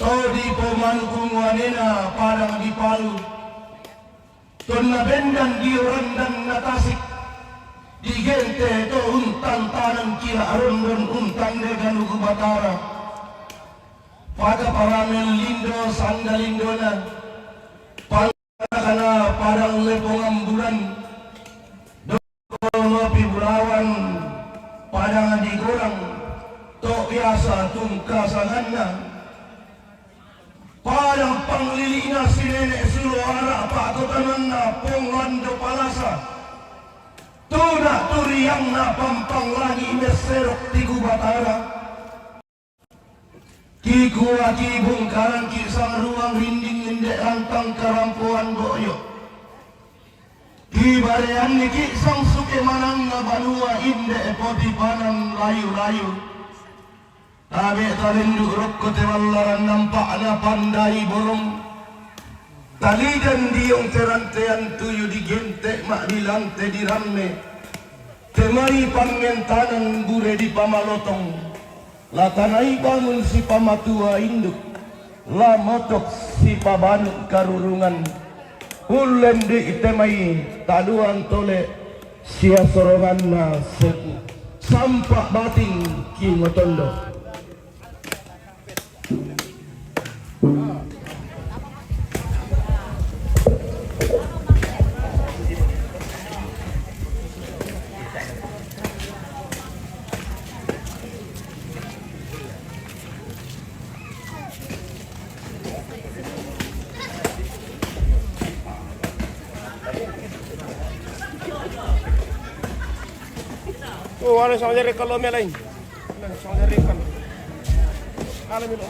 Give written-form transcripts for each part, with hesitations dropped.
Todi pemangkung wanena padang di Palu. Tonna bendan di Randan Natasik. Di gente to untan tanan kira arundun untan degan ugu Batara. Pada paramel lindo sandalindona. Kana padang lepong ambulan. Ngopi burawan padang di gorang. Tok biasa tungkasanganna. Padang panglilina si nenek sulu anak pak kotananna ponglando palasa. Tuna turiang na pampang lagi meserok tigu Batara. Kiku aki bungkaran kisang ruang rinding indek rantang karampuan boyo. Kibarean ni kisang suke manang na banua indek poti panang layu-layu. Tabe talinduk rokko tewallaran nampak na pandai borong. Talidan diong terantean tuyu di gentek mak di lantai di rame. Temai pangentanan bure di pamalotong. Latanai bangun si pamatua induk. La motok si pabanuk karurungan. Ulen di temai taduan tole sia sorongan na seku. Sampak bating ki ngotondo. Oh, ano sama dari kalau lain. Sama dari kan. Alam itu.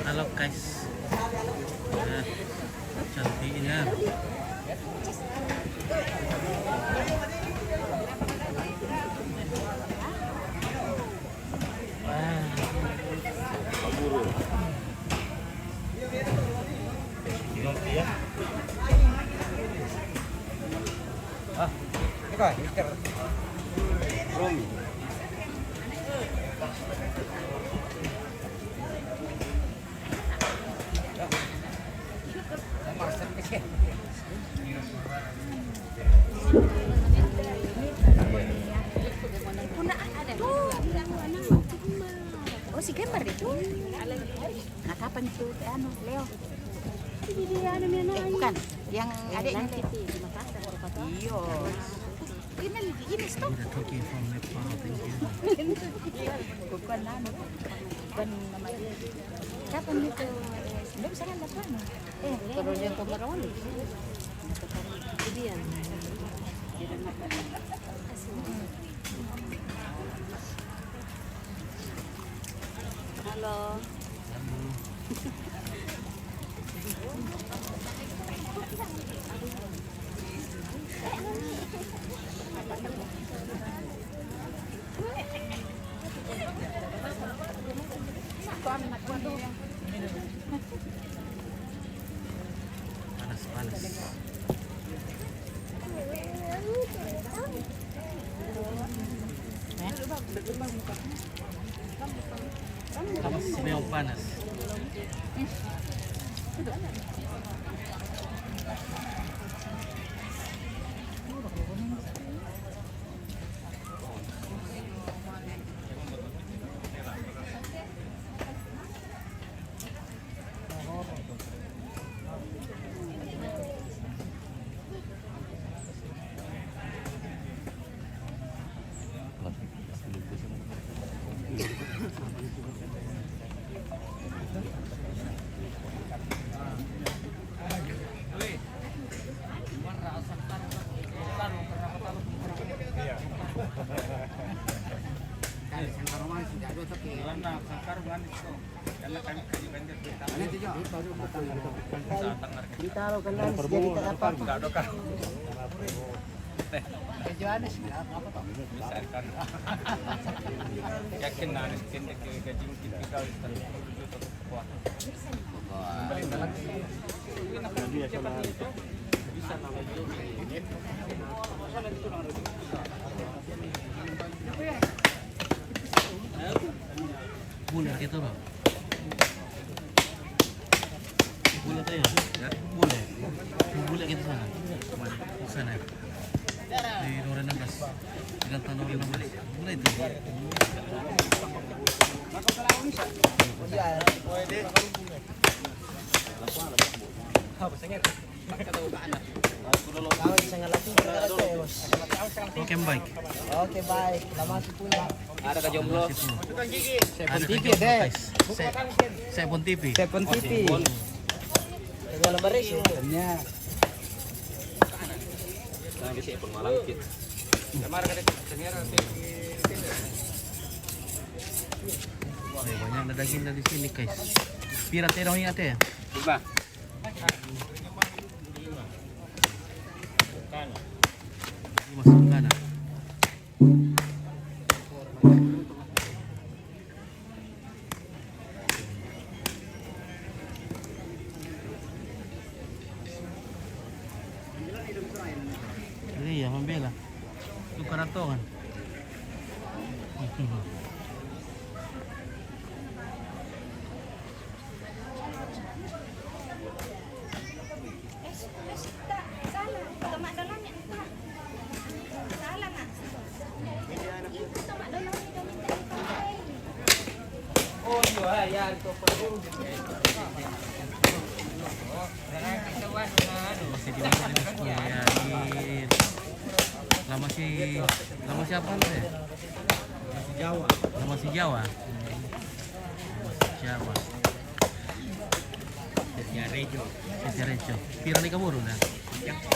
Halo guys. Cantiknya. Oh, si Kemar itu? Nah, kapan itu? Anu, Leo? Bukan, yang adiknya Iyo. Ini stop. Bukan anu, bukan nama dia. Kapan itu? Dia bisa kan dapat? Kalau yang kemarau nih. Kemudian. Halo. Panas. Sini yang panas. Ditaruh kan jadi tak apa. teh. Johannes, apa toh? Misalkan. Yakin naris kini gajing tipikal kuah. Bulat itu loh. Bulat aja. Ya, bulat. Bulat kita sana. Di sana. Di nomor 16. Dengan tahun 16. Bulat itu. Oke, baik. Oke, baik. Selamat pulang. Ada ke jomblo. Sepon TV deh. Sepon TV. Sepon TV. Kalau beres ya. Nah, bisa pun malang kit. Kemarin kan dengar Banyak ada daging dari sini, guys. Pira terong ini ada ya? 5. Ini masuk kanan. Iya, membela. Tukar atongan. Masih di ya, lama si apa nih? Lama si Jawa. Setia Rejo. Pira ni kaburu na.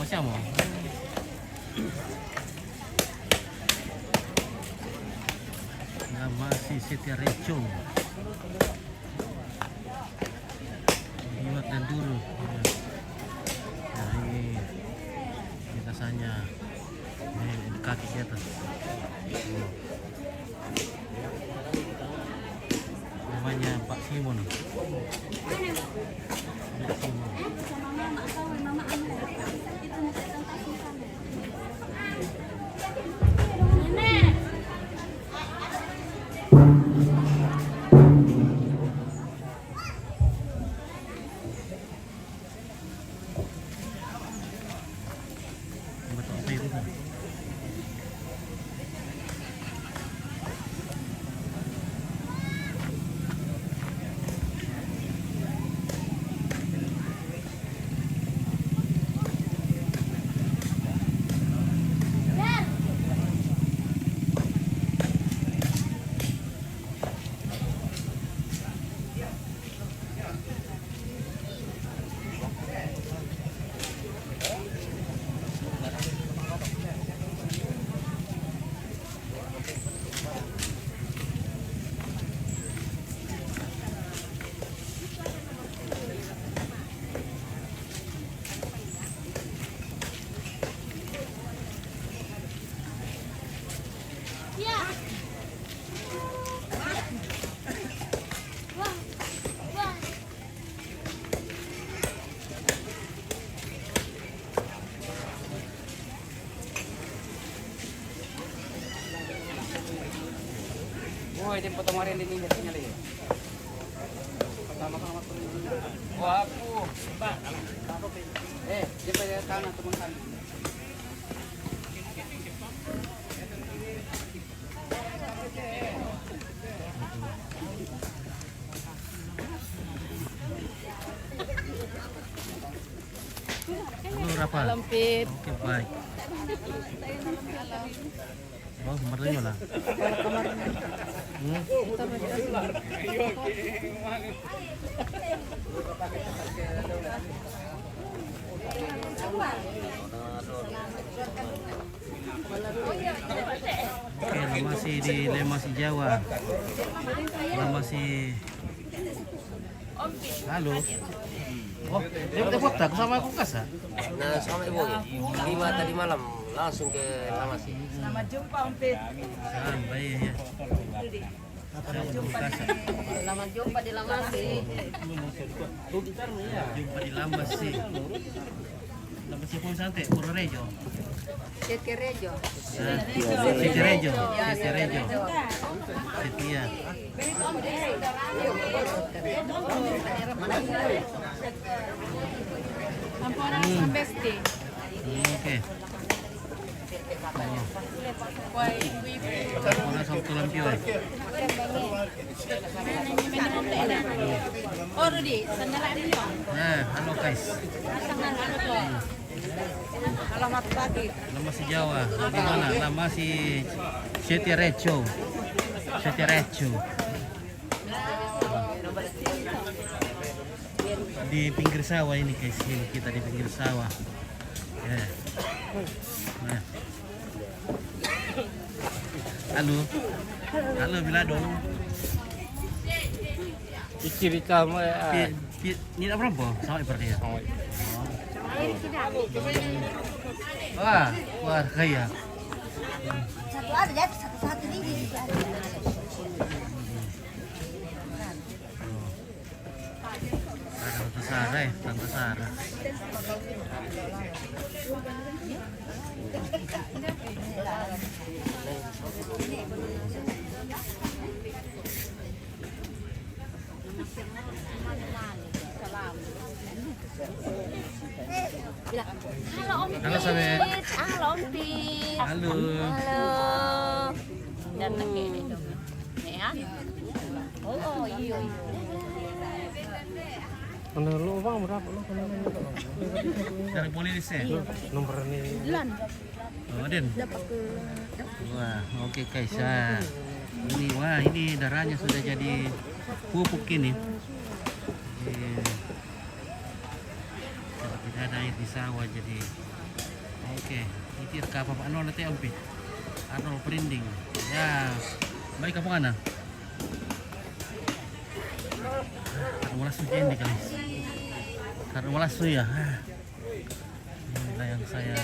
Masih mo. Nama si Setia Rejo. Liwat dan dulu. Nah, ini biasanya kaki di atas. Namanya Pak Simon. Pak Simon. Betul apa itu? Oh, ini potong kemarin ini nyali. Pertama kali aku. Wah, aku. Pak. Dia pada tanah teman kami. Halo Rafa. Lampit. Oke, baik. Oh, kemarin lah. Oke, masih di Lemasi Jawa. Masih. Halo. Oh, dia botak sama kulkas ya? Nah, sama ibu. 5 tadi malam. Langsung ke Lamasi. Selamat jumpa Om Pit. Sampai ya. Selamat jumpa di Lamasi. Jumpa di Lamasi. Lamasi pun santai, Purworejo. Setirejo. Setirejo. Setia. Besti. Oke. Orang sama tulang pion. Oh Rudi, sandalan ini Pak. Nah, halo guys. Selamat pagi. Nama si Jawa. Di mana? Nama si Setirejo. Di pinggir sawah ini guys. Ini kita di pinggir sawah. Ya. Nah. Halo Bilado. Cerita mo Ini apa berapa? Sama seperti ya. Wah kaya. Satu ada, satu ini. Ada Tante Sarah. Halo Om Pit. Halo Samet. Halo Om Pit. Halo. Halo. Dan lagi ini dong. Nih ya. Oh iya. Ano lu bang berapa lu? Dari polisi ya? Nomor ini. Bulan. Oh, Den. Wah, oke guys. Ini darahnya sudah jadi pupuk ini. Tidak ada air di sawah jadi. Oke, itu apa Pak Arnold nanti Om Pit. Arnold Perinding. Ya, baik apa mana? Karena sudah ini guys. Karena ya. Inilah yang saya.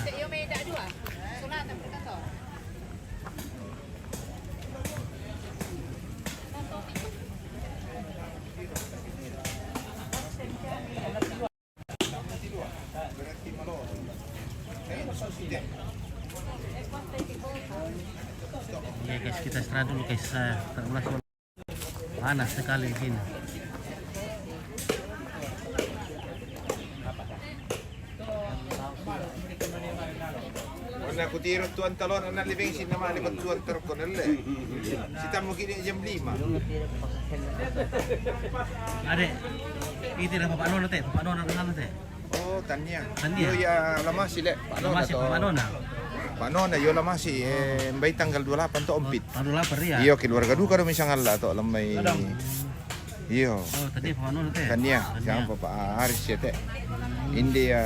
Ya guys, kita istirahat dulu guys. Panas sekali di sini. Aku tiro tuan talon anak living sin nama lipat tuan terkonelle. Kita mungkin jam 5. Adek, itu dah Pak Nona teh, Pak Nona kenal teh. Oh, tanya. Tanya? Yo ya lama sih le. Masih Pak Nona. Pak Nona yo lama sih mbay tanggal 28 to Ompit. Baru lapar ya. Iyo keluarga duka do misang Allah to lamay. Iyo. Oh, tadi Pak Nona teh. Tanya, siapa Pak Haris ya teh. India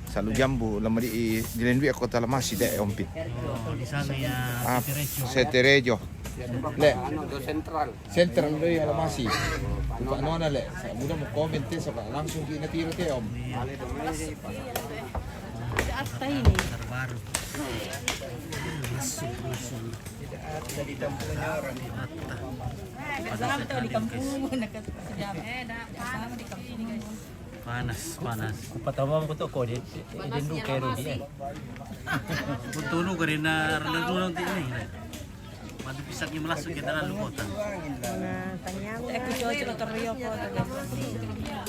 selalu jambu lama di Lenwi kota lama sih deh Ompit. Oh, di sana ya Setirejo. Le, sentral lo ya lama sih. Pak Nona le, mudah mau komen teh langsung kita tiro teh Om. Apa ini? Terbaru. Masuk. Jadi kampungnya orang ini. Sama tuh di kampung dekat sedap. Sama di kampung. Panas. Pertama ko to ko din du kay Rudy. Betul karena rendah nanti ini. Madu pisangnya melasuk ke dalam kota. Nah, tanya mo. Aku coba lotorio ko.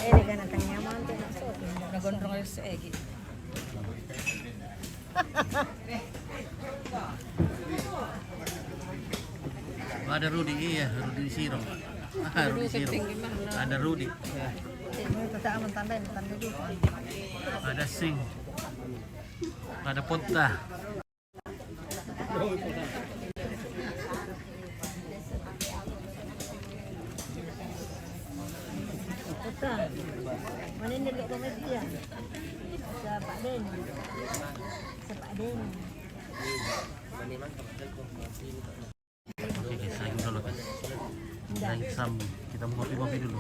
Dengan tanya mo ante masuk. Nagondrong sa egi. Ada Rudi, iya, Rudi Sirong. Rudi Sirong. Ada Rudi. Ada Sing. Ada Ponta. Mana ni duduk rumah dia? Sa Pak Den. Oke guys, lagi dulu guys. Kita sambung. Kita mau kopi dulu.